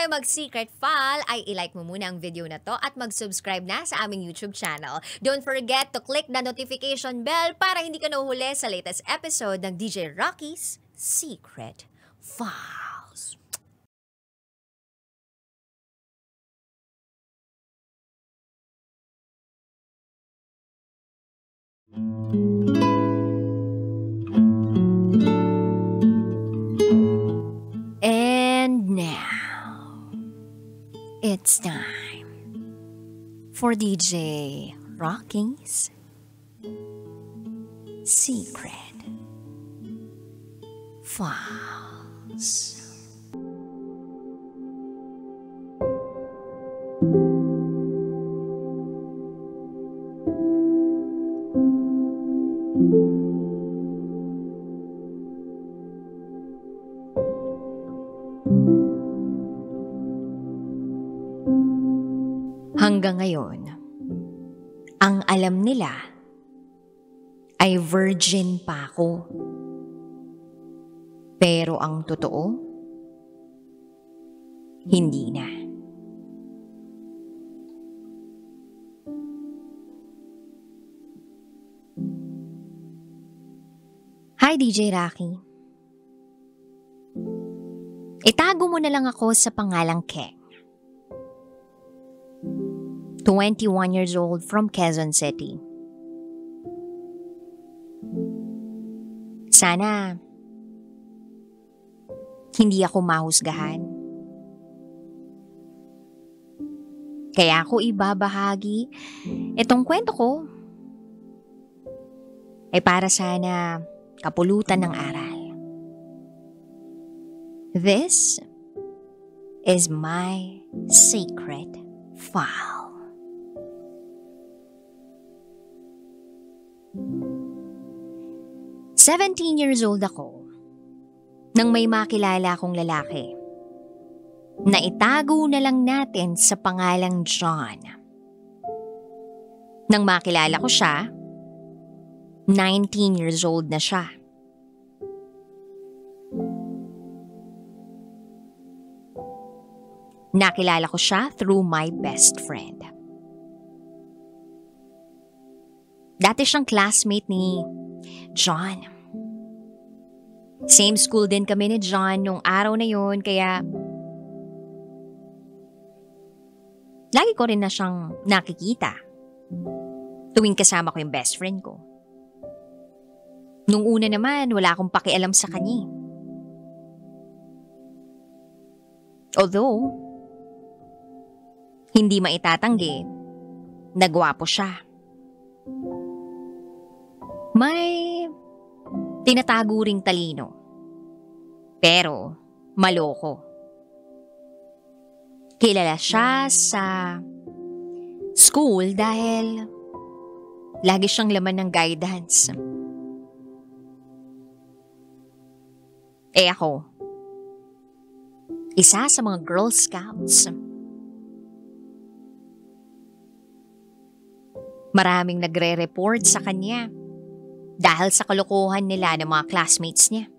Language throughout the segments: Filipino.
tayo mag-secret file, ay ilike mo muna ang video na to at mag-subscribe na sa aming YouTube channel. Don't forget to click the notification bell para hindi ka nahuhuli sa latest episode ng DJ Rocky's Secret Files. And now, it's time for DJ Rocky's Secret Files. Hanggang ngayon, ang alam nila ay virgin pa ako. Pero ang totoo, hindi na. Hi DJ Rocky. Itago mo na lang ako sa pangalang Keng. 21 years old from Quezon City. Sana hindi ako mahusgahan. Kaya ako ibabahagi itong kwento ko ay para sana kapulutan ng aral. This is my secret file. "17 years old ako nang may makilala akong lalaki na itago na lang natin sa pangalang John. Nang makilala ko siya, 19 years old na siya. Nakilala ko siya through my best friend. Dati siyang classmate ni John. Same school din kami ni John nung araw na yun, kaya lagi ko rin na siyang nakikita tuwing kasama ko yung best friend ko. Nung una naman, wala akong pakialam sa kanya. Although, hindi maitatanggi, nagwapo siya. May tinatago ring talino, pero maloko. Kilala siya sa school dahil lagi siyang laman ng guidance. Ako, isa sa mga Girl Scouts. Maraming nagre-report sa kanya dahil sa kalokohan nila ng mga classmates niya.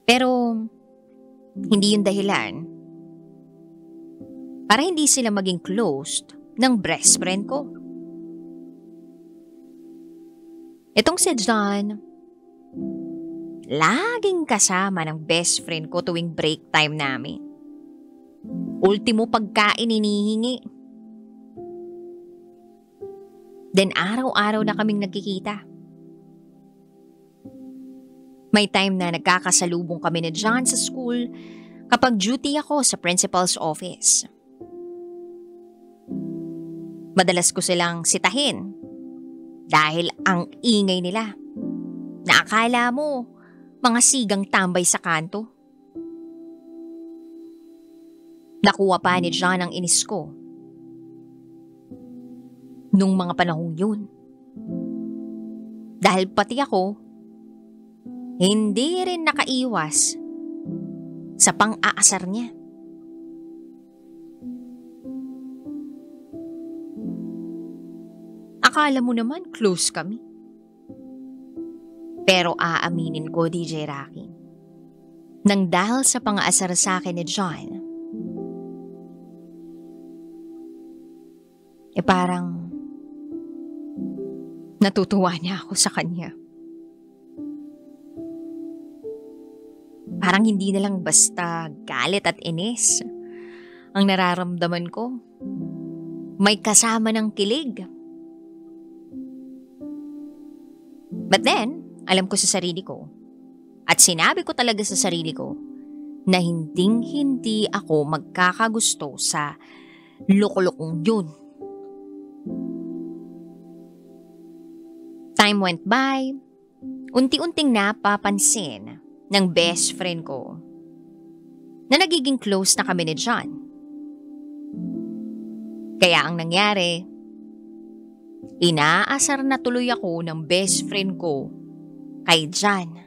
Pero hindi yun dahilan para hindi sila maging closed ng best friend ko. Itong si John, laging kasama ng best friend ko tuwing break time namin. Ultimo pagkain inihingi. Then araw-araw na kaming nagkikita. May time na nagkakasalubong kami ni John sa school kapag duty ako sa principal's office. Madalas ko silang sitahin dahil ang ingay nila na akala mo mga sigang tambay sa kanto. Nakuha pa ni John ang inis ko nung mga panahong yun. Dahil pati ako, hindi rin nakaiwas sa pang-aasar niya. Akala mo naman close kami. Pero aaminin ko, DJ Rocky, nang dahil sa pang-aasar sa akin ni John, parang natutuwa niya ako sa kanya. Parang hindi na lang basta galit at inis ang nararamdaman ko. May kasama ng kilig. But then, alam ko sa sarili ko, at sinabi ko talaga sa sarili ko, na hinding-hindi ako magkakagusto sa loko-lokong yun. Time went by, unti-unting napapansin ng best friend ko na nagiging close na kami ni John. Kaya ang nangyari, inaasar na tuloy ako ng best friend ko kay John.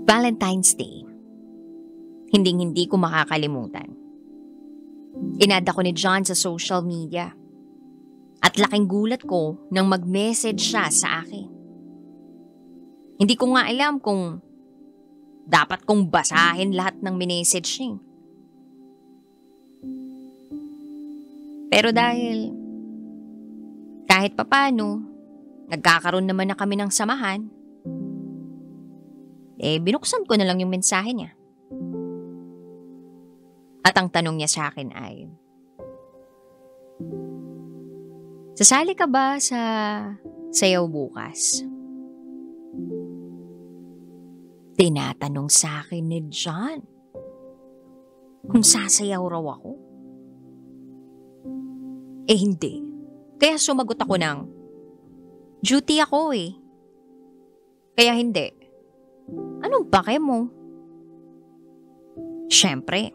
Valentine's Day, hinding-hindi ko makakalimutan. Inada ko ni John sa social media. At laking gulat ko nang mag-message siya sa akin. Hindi ko nga alam kung dapat kong basahin lahat ng minessage niya. Pero dahil kahit papano, nagkakaroon naman na kami ng samahan, binuksan ko na lang yung mensahe niya. At ang tanong niya sa akin ay, sasali ka ba sa sayaw bukas? Tinatanong sa akin ni John kung sasayaw raw ako. Hindi. Kaya sumagot ako ng, duty ako Kaya hindi. Anong pake mo? Siyempre,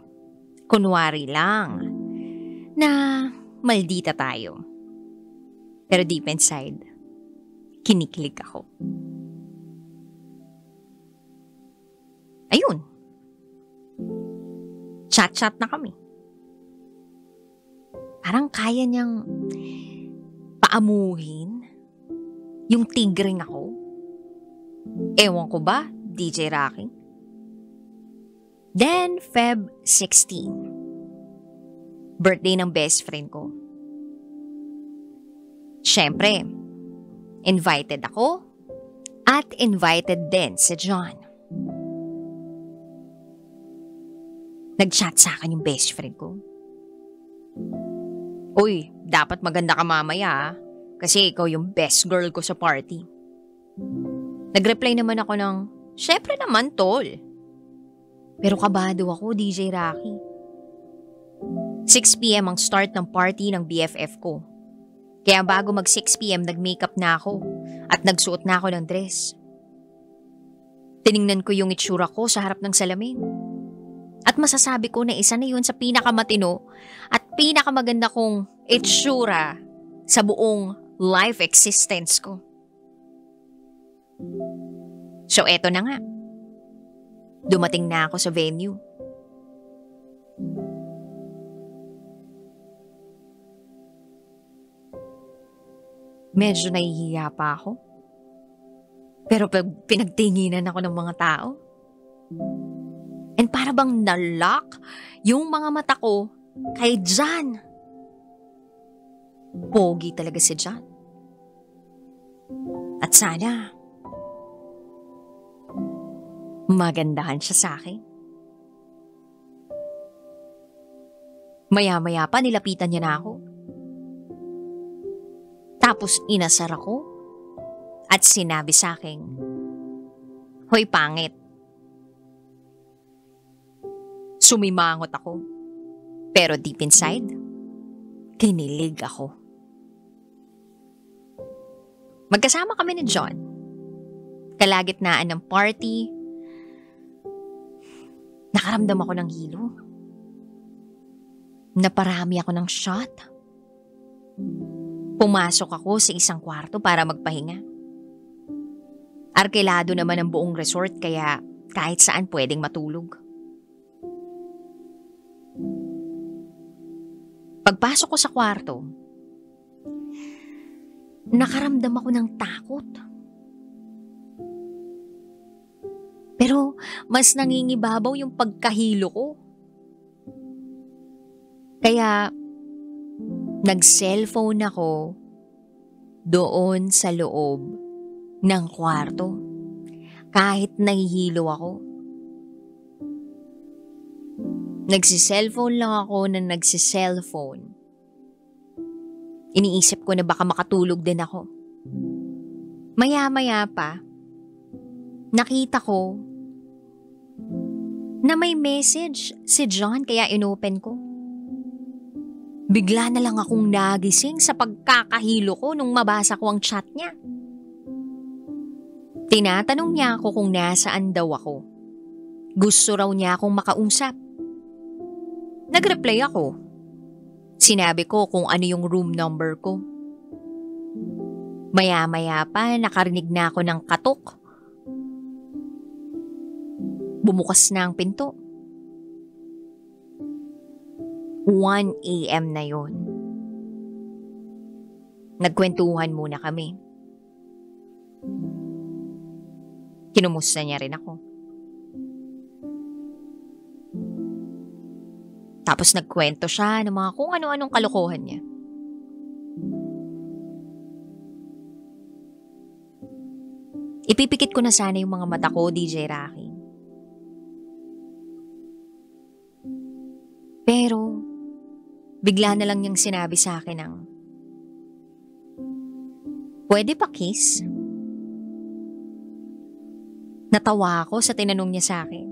kunwari lang na maldita tayo. Pero deep inside, kinikilig ako. Ayun. Chat-chat na kami. Parang kaya niyang paamuhin yung tigring ako. Ewan ko ba, DJ Rocky? Then, Feb 16. Birthday ng best friend ko. Siyempre, invited ako at invited din si John. Nag-chat sa akin yung best friend ko. Uy, dapat maganda ka mamaya kasi ikaw yung best girl ko sa party. Nag-reply naman ako ng, syempre naman tol. Pero kabado ako, DJ Rocky. 6 p.m. ang start ng party ng BFF ko. Kaya bago mag 6 p.m. nag-makeup na ako at nagsuot na ako ng dress. Tiningnan ko yung itsura ko sa harap ng salamin. At masasabi ko na isa na yun sa pinakamatino at pinakamaganda kong itsura sa buong life existence ko. So eto na nga. Dumating na ako sa venue. Medyo nahihiya pa ako. Pero pinagtinginan ako ng mga tao. And para bang nalock yung mga mata ko kay John. Pogi talaga si John. At sana magandahan siya sa akin. Maya-maya pa nilapitan niya na ako. Tapos inasar ako at sinabi sa akin, hoy pangit. Sumimangot ako. Pero deep inside, kinilig ako. Magkasama kami ni John. Kalagitnaan ng party, nakaramdam ako ng hilo. Naparami ako ng shot. Pumasok ako sa isang kwarto para magpahinga. Arkilado naman ang buong resort kaya kahit saan pwedeng matulog. Pagpasok ko sa kwarto, nakaramdam ako ng takot. Pero mas nangingibabaw yung pagkahilo ko. Kaya nag-cellphone ako doon sa loob ng kwarto kahit nahihilo ako. Nagsi-cellphone lang ako na nagsi-cellphone. Iniisip ko na baka makatulog din ako. Maya-maya pa, nakita ko na may message si John kaya inopen ko. Bigla na lang akong nagising sa pagkakahilo ko nung mabasa ko ang chat niya. Tinatanong niya ako kung nasaan daw ako. Gusto raw niya akong makausap. Nag-reply ako. Sinabi ko kung ano yung room number ko. Maya-maya pa nakarinig na ako ng katok. Bumukas na ang pinto. 1 a.m. na yon. Nagkwentuhan muna kami. Kinumusta niya rin ako. Tapos nagkwento siya ng mga kung ano-anong kalokohan niya. Ipipikit ko na sana yung mga mata ko, DJ Rocky. Pero, bigla na lang niyang sinabi sa akin ng, "Pwede pa kiss?" Natawa ako sa tinanong niya sa akin.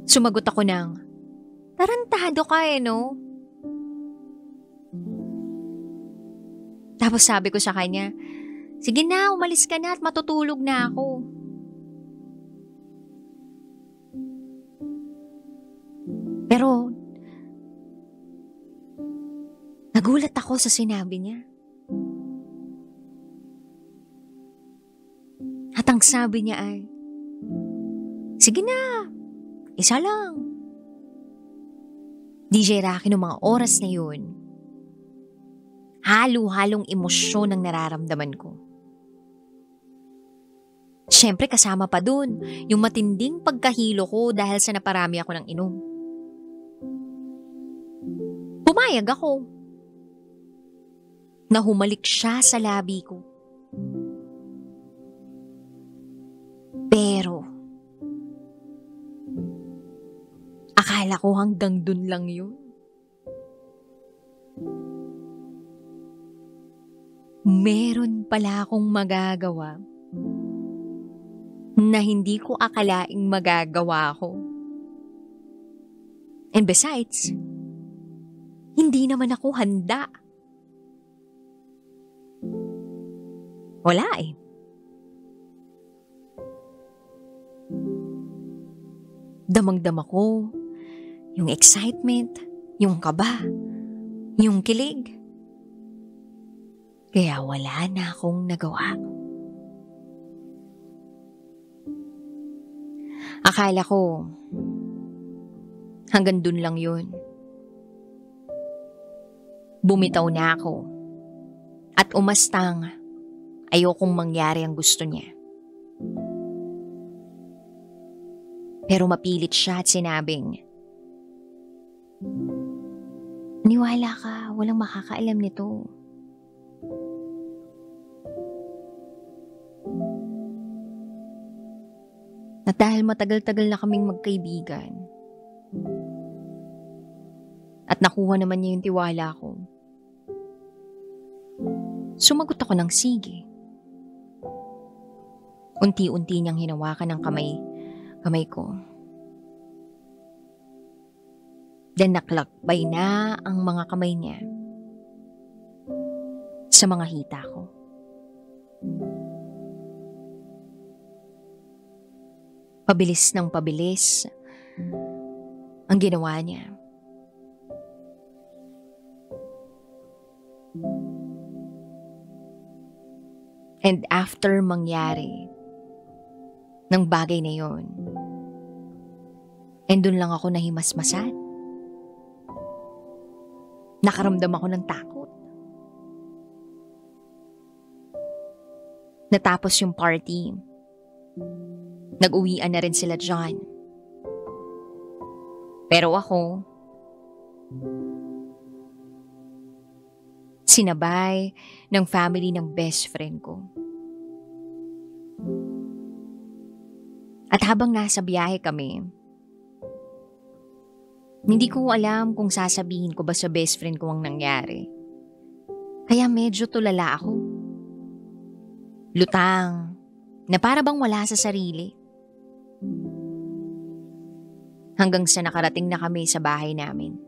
Sumagot ako ng, "Tarantado ka no?" Tapos sabi ko sa kanya, "Sige na, umalis ka na at matutulog na ako." Pero, nagulat ako sa sinabi niya. At ang sabi niya ay, "Sige na, isa lang." DJ Rocky, noong mga oras na yun, halo-halong emosyon ang nararamdaman ko. Siyempre kasama pa dun yung matinding pagkahilo ko dahil sa naparami ako ng inom. Pumayag ako na humalik siya sa labi ko. Pero, akala ko hanggang dun lang yun. Meron pala akong magagawa na hindi ko akalaing magagawa ko. And besides, hindi naman ako handa. Wala eh. Damang-dama ko yung excitement, yung kaba, yung kilig. Kaya wala na akong nagawa. Akala ko hanggang dun lang yun. Bumitaw na ako at umastang ayokong mangyari ang gusto niya. Pero mapilit siya at sinabing, "Niwala ka, walang makakaalam nito." At dahil matagal-tagal na kaming magkaibigan, at nakuha naman niya yung tiwala ko, sumagot ako ng sige. Unti-unti niyang hinawakan ang kamay ko. Then naklakbay na ang mga kamay niya sa mga hita ko. Pabilis ng pabilis ang ginawa niya. And after mangyari ng bagay na yon, and dun lang ako nahimasmasan. Nakaramdam ako ng takot. Natapos yung party. Nag-uwian na rin sila John. Pero ako, sinabay ng family ng best friend ko. At habang nasa biyahe kami, hindi ko alam kung sasabihin ko ba sa best friend ko ang nangyari. Kaya medyo tulala ako. Lutang, na para bang wala sa sarili. Hanggang sa nakarating na kami sa bahay namin.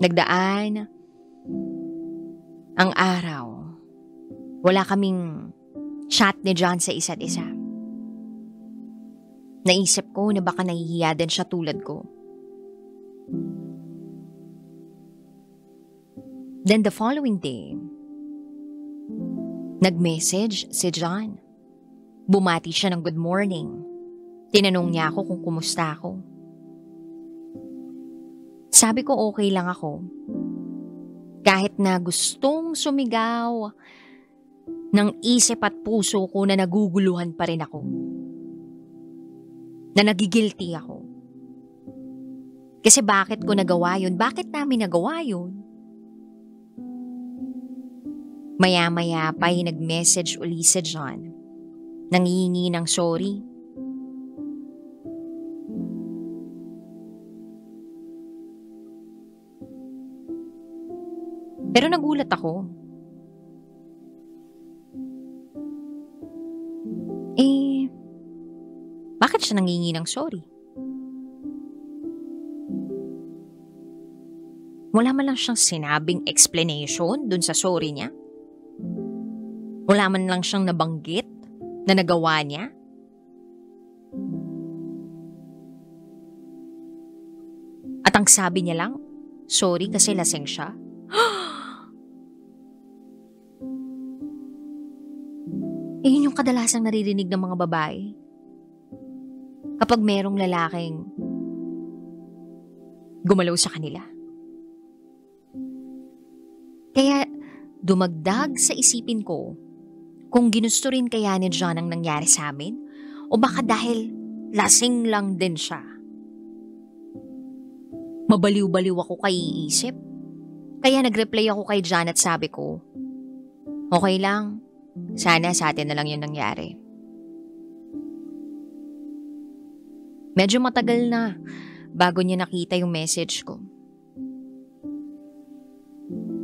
Nagdaan ang araw. Wala kaming chat ni John sa isa't isa. Naisip ko na baka nahihiya din siya tulad ko. Then the following day, nag-message si John. Bumati siya ng good morning. Tinanong niya ako kung kumusta ako. Sabi ko okay lang ako. Kahit na gustong sumigaw ng isip at puso ko na naguguluhan pa rin ako. Na nagigilty ako. Kasi bakit ko nagawa yun? Bakit namin nagawa yun? Maya-maya pa ay nag-message uli si John. Nangihingi ng sorry. Pero nagulat ako. Bakit siya nangingi ng sorry? Wala man lang siyang sinabing explanation dun sa sorry niya? Wala man lang siyang nabanggit na nagawa niya? At ang sabi niya lang, sorry kasi lasing siya? Yun yung kadalasang naririnig ng mga babae. Kapag merong lalaking gumalaw sa kanila. Kaya dumagdag sa isipin ko kung ginusto rin kaya ni John ang nangyari sa amin o baka dahil lasing lang din siya. Mabaliw-baliw ako kay iisip. Kaya nag-reply ako kay John at sabi ko, okay lang, sana sa atin na lang yung nangyari. Medyo matagal na bago niya nakita yung message ko.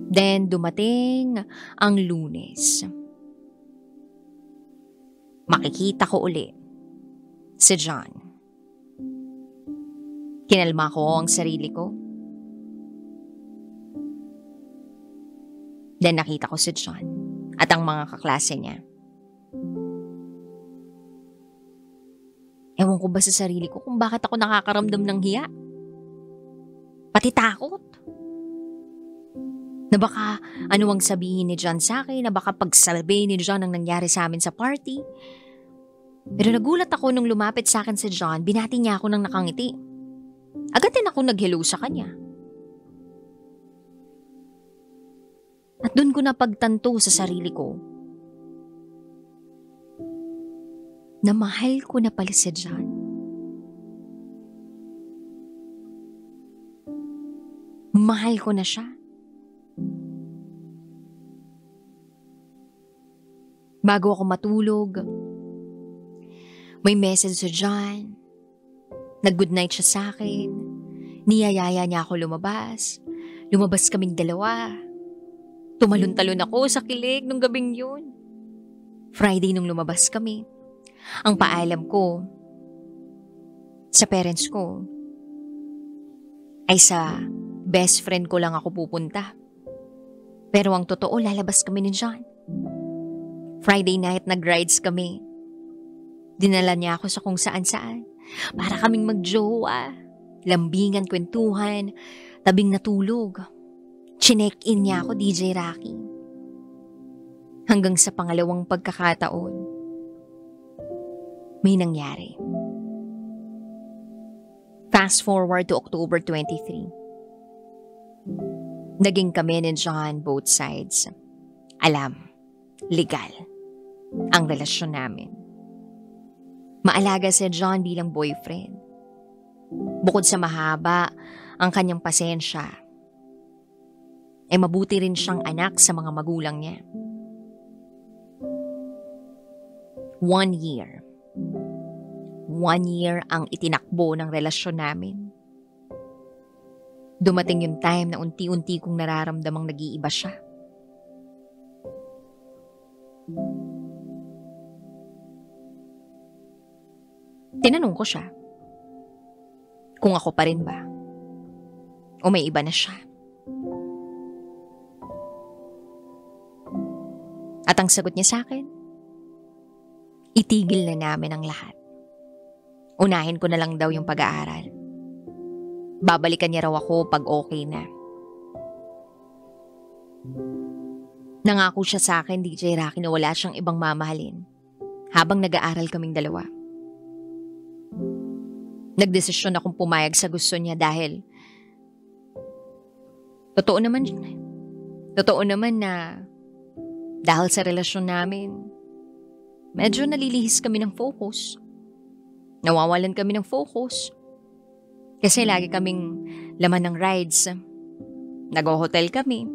Then dumating ang Lunes. Makikita ko uli si John. Kinalma ko ang sarili ko. Then nakita ko si John at ang mga kaklase niya. Ewan ko ba sa sarili ko kung bakit ako nakakaramdam ng hiya? Pati takot. Na baka ano ang sabihin ni John sa akin, na baka pagsabi ni John ang nangyari sa amin sa party. Pero nagulat ako nung lumapit sa akin si John, binati niya ako ng nakangiti. Agad din ako nag-hello sa kanya. At doon ko napagtanto sa sarili ko na mahal ko na pala si John. Mahal ko na siya. Bago ako matulog, may message si John. Nag-good night siya sa akin. Niyayaya niya ako lumabas. Lumabas kaming dalawa. Tumalon-talon ako sa kilig nung gabing yun. Friday nung lumabas kami. Ang paalam ko sa parents ko ay sa best friend ko lang ako pupunta. Pero ang totoo, lalabas kami ni John. Friday night nag-rides kami. Dinala niya ako sa kung saan-saan. Para kaming magjowa. Lambingan, kwentuhan, tabing natulog. Chinek-in niya ako, DJ Rocky. Hanggang sa pangalawang pagkakataon, may nangyari. Fast forward to October 23. Naging kami ni John both sides. Alam, legal, ang relasyon namin. Maalaga si John bilang boyfriend. Bukod sa mahaba ang kanyang pasensya, ay mabuti rin siyang anak sa mga magulang niya. 1 year. 1 year ang itinakbo ng relasyon namin. Dumating yung time na unti-unti kong nararamdamang nag-iiba siya. Tinanong ko siya kung ako pa rin ba o may iba na siya. At ang sagot niya sa akin, itigil na namin ang lahat. Unahin ko na lang daw yung pag-aaral. Babalikan niya raw ako pag okay na. Nangako siya sa akin, DJ Rocky, na wala siyang ibang mamahalin habang nag-aaral kaming dalawa. Nagdesisyon akong pumayag sa gusto niya dahil totoo naman na dahil sa relasyon namin, medyo nalilihis kami ng focus. Nawawalan kami ng focus. Kasi lagi kaming laman ng rides. Nag-hotel kami.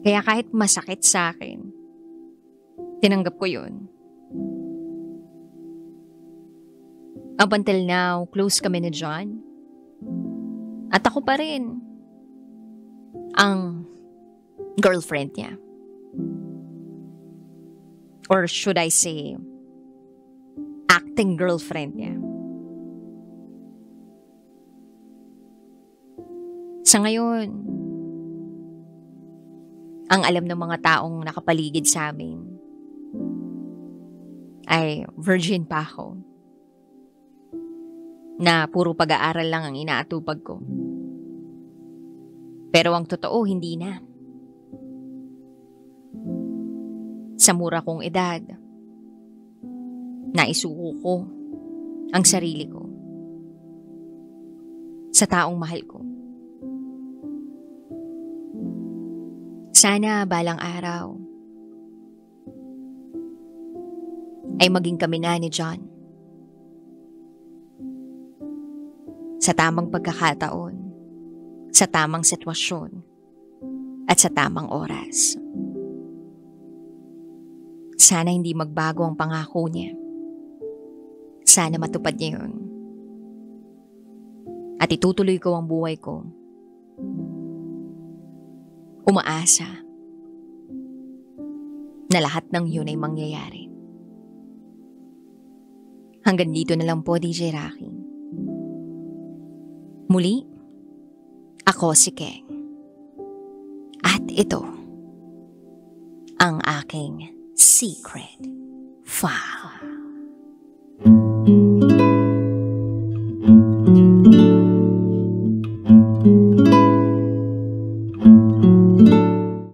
Kaya kahit masakit sa akin, tinanggap ko yun. Up until now, close kami ni John. At ako pa rin ang girlfriend niya. Or should I say, acting girlfriend niya. Sa ngayon, ang alam ng mga taong nakapaligid sa amin ay virgin pa ako. Na puro pag-aaral lang ang inaatupag ko. Pero ang totoo, hindi na. Sa mura kong edad, naisuko ko ang sarili ko sa taong mahal ko. Sana balang araw ay maging kami na ni John. Sa tamang pagkakataon, sa tamang sitwasyon, at sa tamang oras. Sana hindi magbago ang pangako niya. Sana matupad niya yun. At itutuloy ko ang buhay ko. Umaasa na lahat ng yun ay mangyayari. Hanggang dito na lang po, DJ Rocky. Muli, ako si Keng. At ito, ang aking secret file.